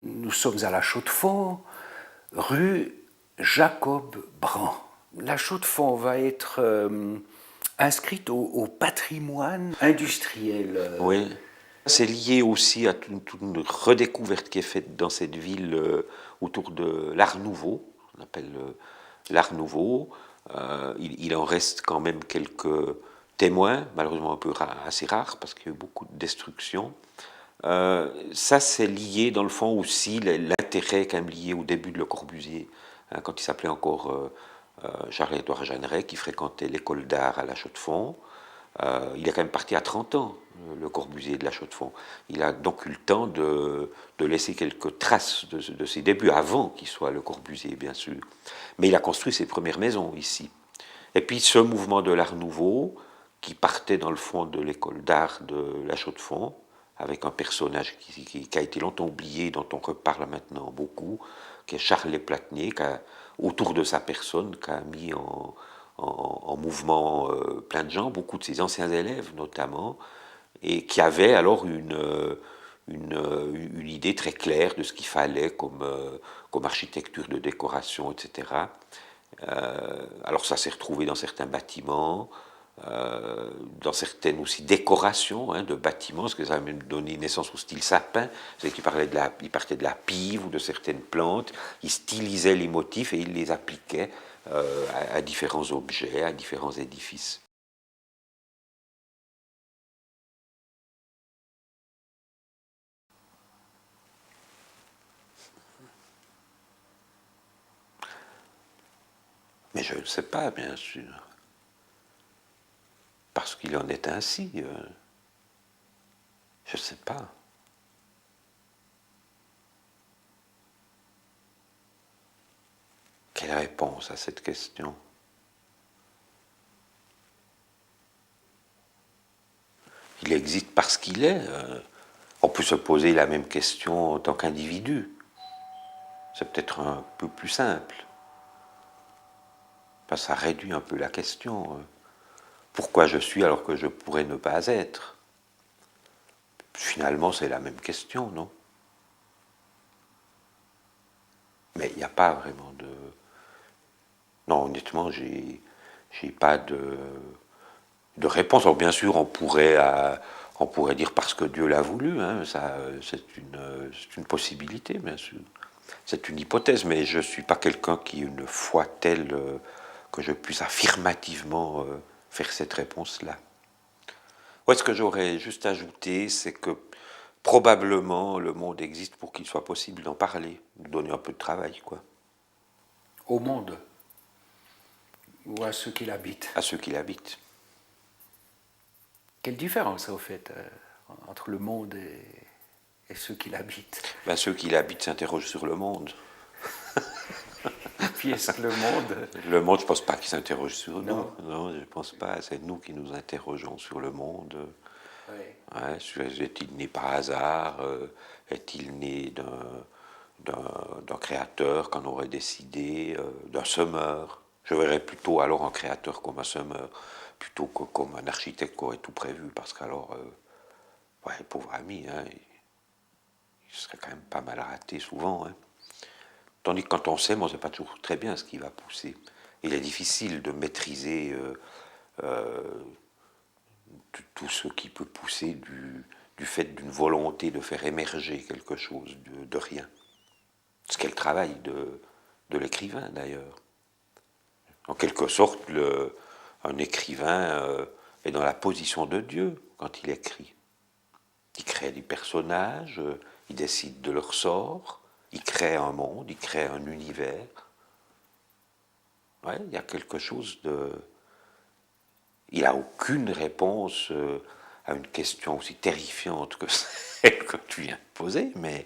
Nous sommes à La Chaux-de-Fonds, rue Jacob Brand. La Chaux-de-Fonds va être inscrite au patrimoine industriel. Oui. C'est lié aussi à toute une redécouverte qui est faite dans cette ville autour de l'Art Nouveau, on appelle l'Art Nouveau. Il en reste quand même quelques témoins, malheureusement un peu assez rares parce qu'il y a eu beaucoup de destruction. Ça, c'est lié dans le fond aussi l'intérêt quand même lié au début de Le Corbusier, hein, quand il s'appelait encore Charles-Édouard Jeanneret, qui fréquentait l'école d'art à La Chaux-de-Fonds. Il est quand même parti à 30 ans, Le Corbusier de La Chaux-de-Fonds. Il a donc eu le temps de laisser quelques traces de ses débuts, avant qu'il soit Le Corbusier, bien sûr. Mais il a construit ses premières maisons ici. Et puis ce mouvement de l'Art Nouveau, qui partait dans le fond de l'école d'art de La Chaux-de-Fonds, avec un personnage qui a été longtemps oublié, dont on reparle maintenant beaucoup, qui est Charles Lesplatnier, autour de sa personne, qui a mis en mouvement plein de gens, beaucoup de ses anciens élèves notamment, et qui avait alors une idée très claire de ce qu'il fallait comme architecture de décoration, etc. Alors ça s'est retrouvé dans certains bâtiments, dans certaines aussi décorations de bâtiments, parce que ça a même donné naissance au style sapin. C'est qu'il il partait de la pive ou de certaines plantes, il stylisait les motifs et il les appliquait à différents objets, à différents édifices. Mais je ne sais pas, bien sûr, parce qu'il en est ainsi. Je ne sais pas. Quelle réponse à cette question? Il existe parce qu'il est. On peut se poser la même question en tant qu'individu. C'est peut-être un peu plus simple. Parce que ça réduit un peu la question. Pourquoi je suis alors que je pourrais ne pas être? Finalement, c'est la même question, non? Mais il n'y a pas vraiment de... Non, honnêtement, j'ai pas de réponse. Alors bien sûr, on pourrait dire parce que Dieu l'a voulu, hein, ça, c'est une possibilité, bien sûr. C'est une hypothèse, mais je ne suis pas quelqu'un qui a une foi telle que je puisse affirmativement faire cette réponse-là. Ouais, ce que j'aurais juste ajouté, c'est que probablement le monde existe pour qu'il soit possible d'en parler, de donner un peu de travail, quoi, Au monde ou à ceux qui l'habitent. à ceux qui l'habitent. Quelle différence, au fait, entre le monde et ceux qui l'habitent? Ben, ceux qui l'habitent s'interrogent sur le monde. Puis est-ce que le monde... Le monde, je ne pense pas qu'il s'interroge sur nous. Non. Non, je ne pense pas. C'est nous qui nous interrogeons sur le monde. Oui. Ouais, est-il né par hasard? Est-il né d'un créateur qu'on aurait décidé, d'un semeur? Je verrais plutôt alors un créateur comme un semeur, plutôt que comme un architecte qui aurait tout prévu, parce qu'alors, ouais, pauvre ami, hein, il serait quand même pas mal raté souvent. Hein. Tandis que quand on sait, on ne sait pas toujours très bien ce qui va pousser. Il est difficile de maîtriser euh, tout ce qui peut pousser du fait d'une volonté de faire émerger quelque chose de rien. Ce qu'est le travail de l'écrivain d'ailleurs. En quelque sorte, un écrivain est dans la position de Dieu quand il écrit. Il crée des personnages, il décide de leur sort, il crée un monde, il crée un univers. Ouais, il y a quelque chose de... Il n'a aucune réponse à une question aussi terrifiante que celle que tu viens de poser, mais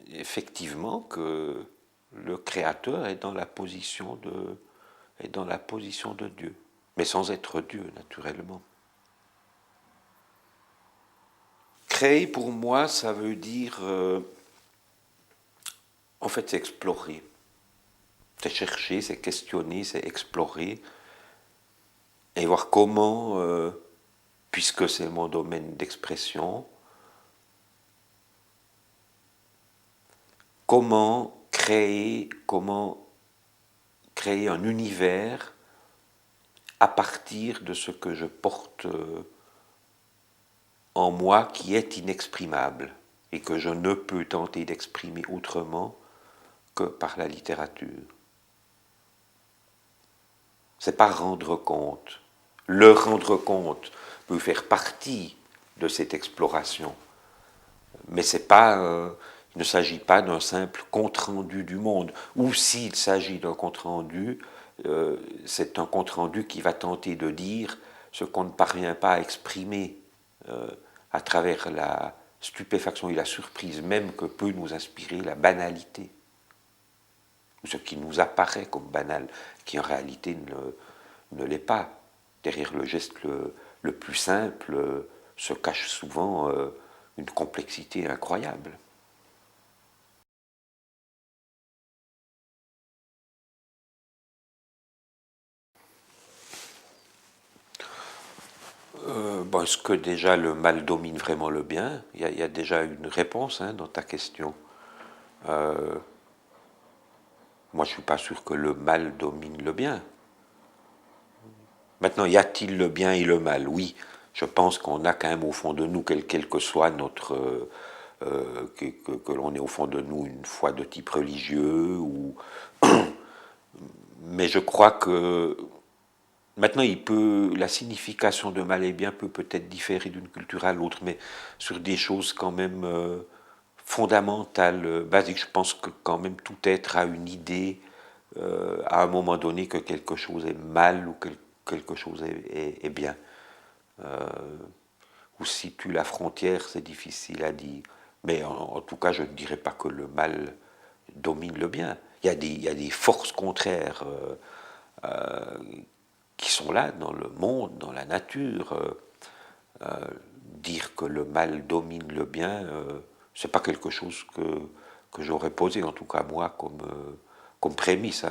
effectivement que le Créateur est dans la position de Dieu, mais sans être Dieu, naturellement. Créer, pour moi, ça veut dire, en fait, c'est explorer. C'est chercher, c'est questionner, c'est explorer, et voir comment, puisque c'est mon domaine d'expression, comment créer un univers à partir de ce que je porte en moi qui est inexprimable et que je ne peux tenter d'exprimer autrement que par la littérature. C'est pas rendre compte. Le rendre compte peut faire partie de cette exploration, mais c'est pas, il ne s'agit pas d'un simple compte-rendu du monde, ou s'il s'agit d'un compte-rendu, c'est un compte-rendu qui va tenter de dire ce qu'on ne parvient pas à exprimer à travers la stupéfaction et la surprise même que peut nous inspirer la banalité, ou ce qui nous apparaît comme banal, qui en réalité ne l'est pas. Derrière le geste le plus simple se cache souvent une complexité incroyable. Bon, est-ce que déjà le mal domine vraiment le bien? Il y a déjà une réponse dans ta question. Moi, je ne suis pas sûr que le mal domine le bien. Maintenant, y a-t-il le bien et le mal? Oui, je pense qu'on a quand même au fond de nous, quel que soit notre... que l'on ait au fond de nous une foi de type religieux, ou... mais je crois que maintenant, la signification de mal et bien peut peut-être différer d'une culture à l'autre, mais sur des choses quand même fondamentales, basiques. Je pense que quand même tout être a une idée à un moment donné que quelque chose est mal ou quelque chose est bien. Où se situe la frontière, c'est difficile à dire. Mais en tout cas, je ne dirais pas que le mal domine le bien. Il y a des forces contraires qui sont là dans le monde, dans la nature. Dire que le mal domine le bien, c'est pas quelque chose que j'aurais posé, en tout cas moi, comme prémisse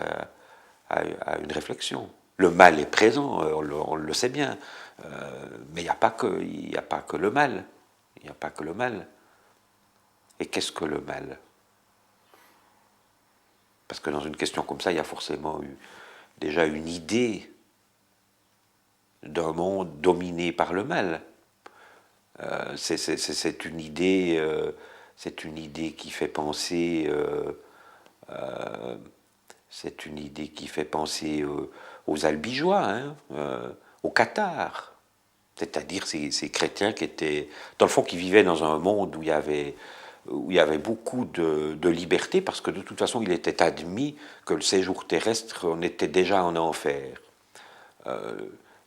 à une réflexion. Le mal est présent, on le sait bien, mais il n'y a pas que le mal. Il n'y a pas que le mal. Et qu'est-ce que le mal? Parce que dans une question comme ça, il y a forcément eu déjà une idée d'un monde dominé par le mal. C'est une idée qui fait penser, c'est une idée qui fait penser aux Albigeois, aux Cathares, c'est-à-dire ces chrétiens qui étaient, dans le fond, qui vivaient dans un monde où il y avait beaucoup de liberté, parce que de toute façon, il était admis que le séjour terrestre, on était déjà en enfer.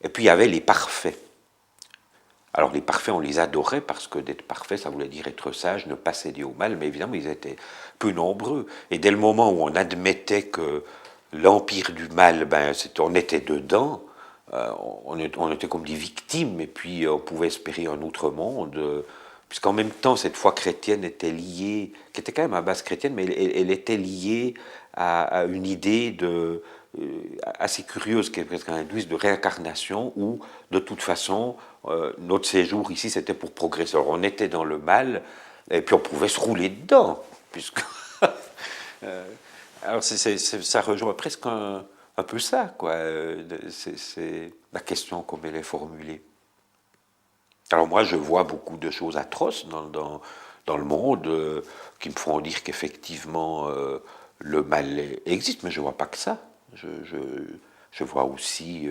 Et puis il y avait les parfaits. Alors les parfaits, on les adorait parce que d'être parfait, ça voulait dire être sage, ne pas céder au mal, mais évidemment, ils étaient peu nombreux. Et dès le moment où on admettait que l'empire du mal, on était dedans, on était comme des victimes, et puis on pouvait espérer un autre monde, puisqu'en même temps, cette foi chrétienne était liée, qui était quand même à base chrétienne, mais elle était liée à une idée assez curieuse, qui est presque un hindouisme, de réincarnation, où de toute façon, notre séjour ici, c'était pour progresser. Alors on était dans le mal, et puis on pouvait se rouler dedans, puisque... alors ça rejoint presque un peu ça, quoi. C'est la question comme elle est formulée. Alors moi, je vois beaucoup de choses atroces dans le monde qui me font dire qu'effectivement le mal existe, mais je ne vois pas que ça. Je vois aussi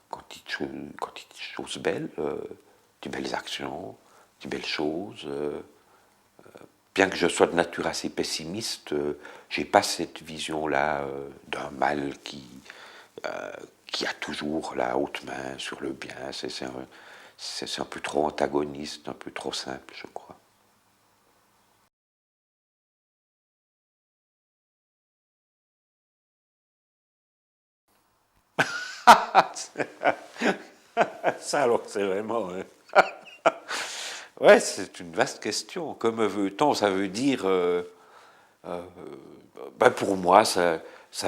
quantité de choses belles, de belles actions, de belles choses. Bien que je sois de nature assez pessimiste, j'ai pas cette vision-là d'un mal qui a toujours la haute main sur le bien. C'est un peu trop antagoniste, un peu trop simple, je crois. Ça alors c'est vraiment... ouais, c'est une vaste question. Comme veut-on, ça veut dire... pour moi, ça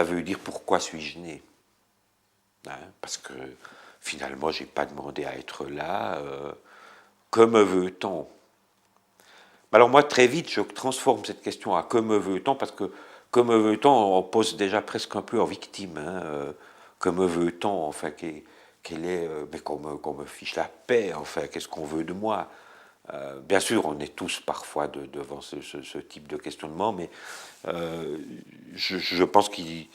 veut dire pourquoi suis-je né, parce que finalement, j'ai pas demandé à être là. Que me veut-on? Alors moi, très vite, je transforme cette question à que me veut-on, parce que que me veut-on, on pose déjà presque un peu en victime. Hein, que me veut-on, enfin, quel est, mais qu'on me fiche la paix, enfin, qu'est-ce qu'on veut de moi? Bien sûr, on est tous parfois devant ce type de questionnement, mais je pense qu'il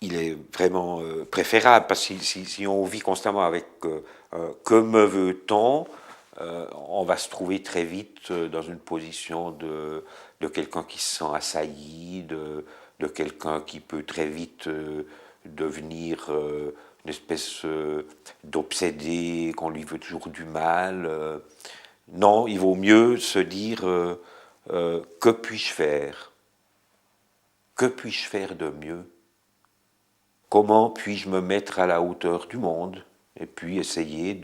est vraiment préférable, parce que si on vit constamment avec que me veut-on, on va se trouver très vite dans une position de quelqu'un qui se sent assailli, de quelqu'un qui peut très vite devenir une espèce d'obsédé, qu'on lui veut toujours du mal. Non, il vaut mieux se dire que puis-je faire? Que puis-je faire de mieux? Comment puis-je me mettre à la hauteur du monde? Et puis essayer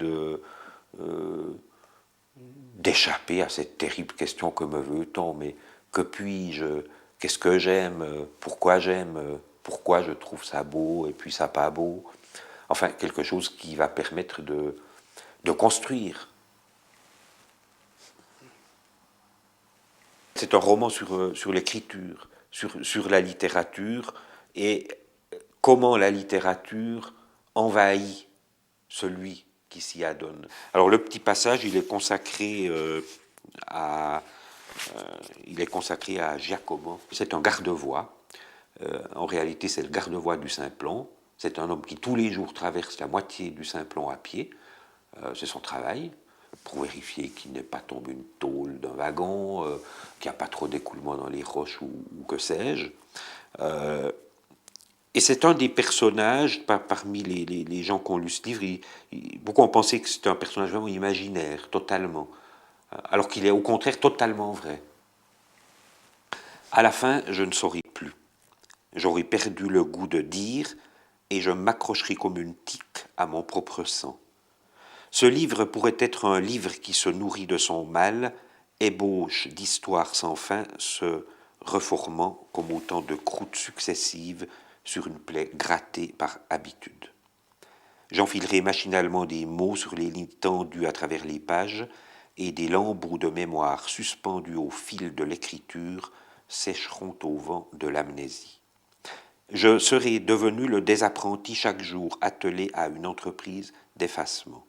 d'échapper à cette terrible question que me veut-on, mais que puis-je? Qu'est-ce que j'aime? Pourquoi j'aime? Pourquoi je trouve ça beau et puis ça pas beau? Enfin, quelque chose qui va permettre de construire. C'est un roman sur l'écriture, sur la littérature, et comment la littérature envahit celui qui s'y adonne. Alors le petit passage, il est consacré à Giacomo. C'est un garde-voie. En réalité, c'est le garde-voie du Simplon. C'est un homme qui tous les jours traverse la moitié du Simplon à pied. C'est son travail, pour vérifier qu'il n'est pas tombé une tôle d'un wagon, qu'il n'y a pas trop d'écoulement dans les roches ou que sais-je. Et c'est un des personnages, parmi les gens qui ont lu ce livre, beaucoup ont pensé que c'était un personnage vraiment imaginaire, totalement, alors qu'il est au contraire totalement vrai. À la fin, je ne saurais plus. J'aurais perdu le goût de dire et je m'accrocherai comme une tique à mon propre sang. Ce livre pourrait être un livre qui se nourrit de son mal, ébauche d'histoires sans fin, se reformant comme autant de croûtes successives sur une plaie grattée par habitude. J'enfilerai machinalement des mots sur les lignes tendues à travers les pages, et des lambeaux de mémoire suspendus au fil de l'écriture sécheront au vent de l'amnésie. Je serai devenu le désapprenti chaque jour attelé à une entreprise d'effacement.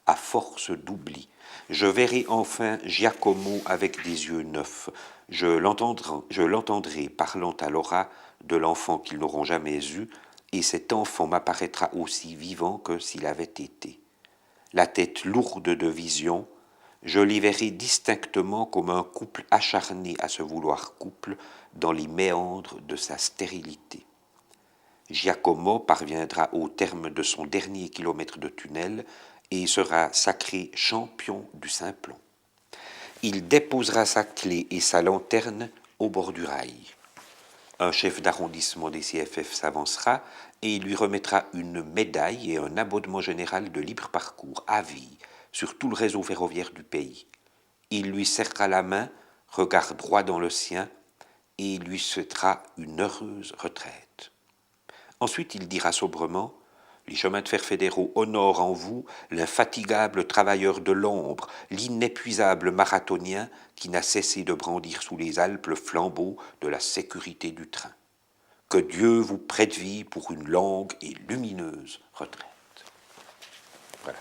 À force d'oubli, je verrai enfin Giacomo avec des yeux neufs. Je l'entendrai parlant à Laura de l'enfant qu'ils n'auront jamais eu, et cet enfant m'apparaîtra aussi vivant que s'il avait été. La tête lourde de visions, je les verrai distinctement comme un couple acharné à se vouloir couple dans les méandres de sa stérilité. Giacomo parviendra au terme de son dernier kilomètre de tunnel et sera sacré champion du Simplon. Il déposera sa clé et sa lanterne au bord du rail. Un chef d'arrondissement des CFF s'avancera et il lui remettra une médaille et un abonnement général de libre parcours à vie sur tout le réseau ferroviaire du pays. Il lui serrera la main, regard droit dans le sien, et il lui souhaitera une heureuse retraite. Ensuite, il dira sobrement: les chemins de fer fédéraux honorent en vous l'infatigable travailleur de l'ombre, l'inépuisable marathonien qui n'a cessé de brandir sous les Alpes le flambeau de la sécurité du train. Que Dieu vous prête vie pour une longue et lumineuse retraite. Voilà.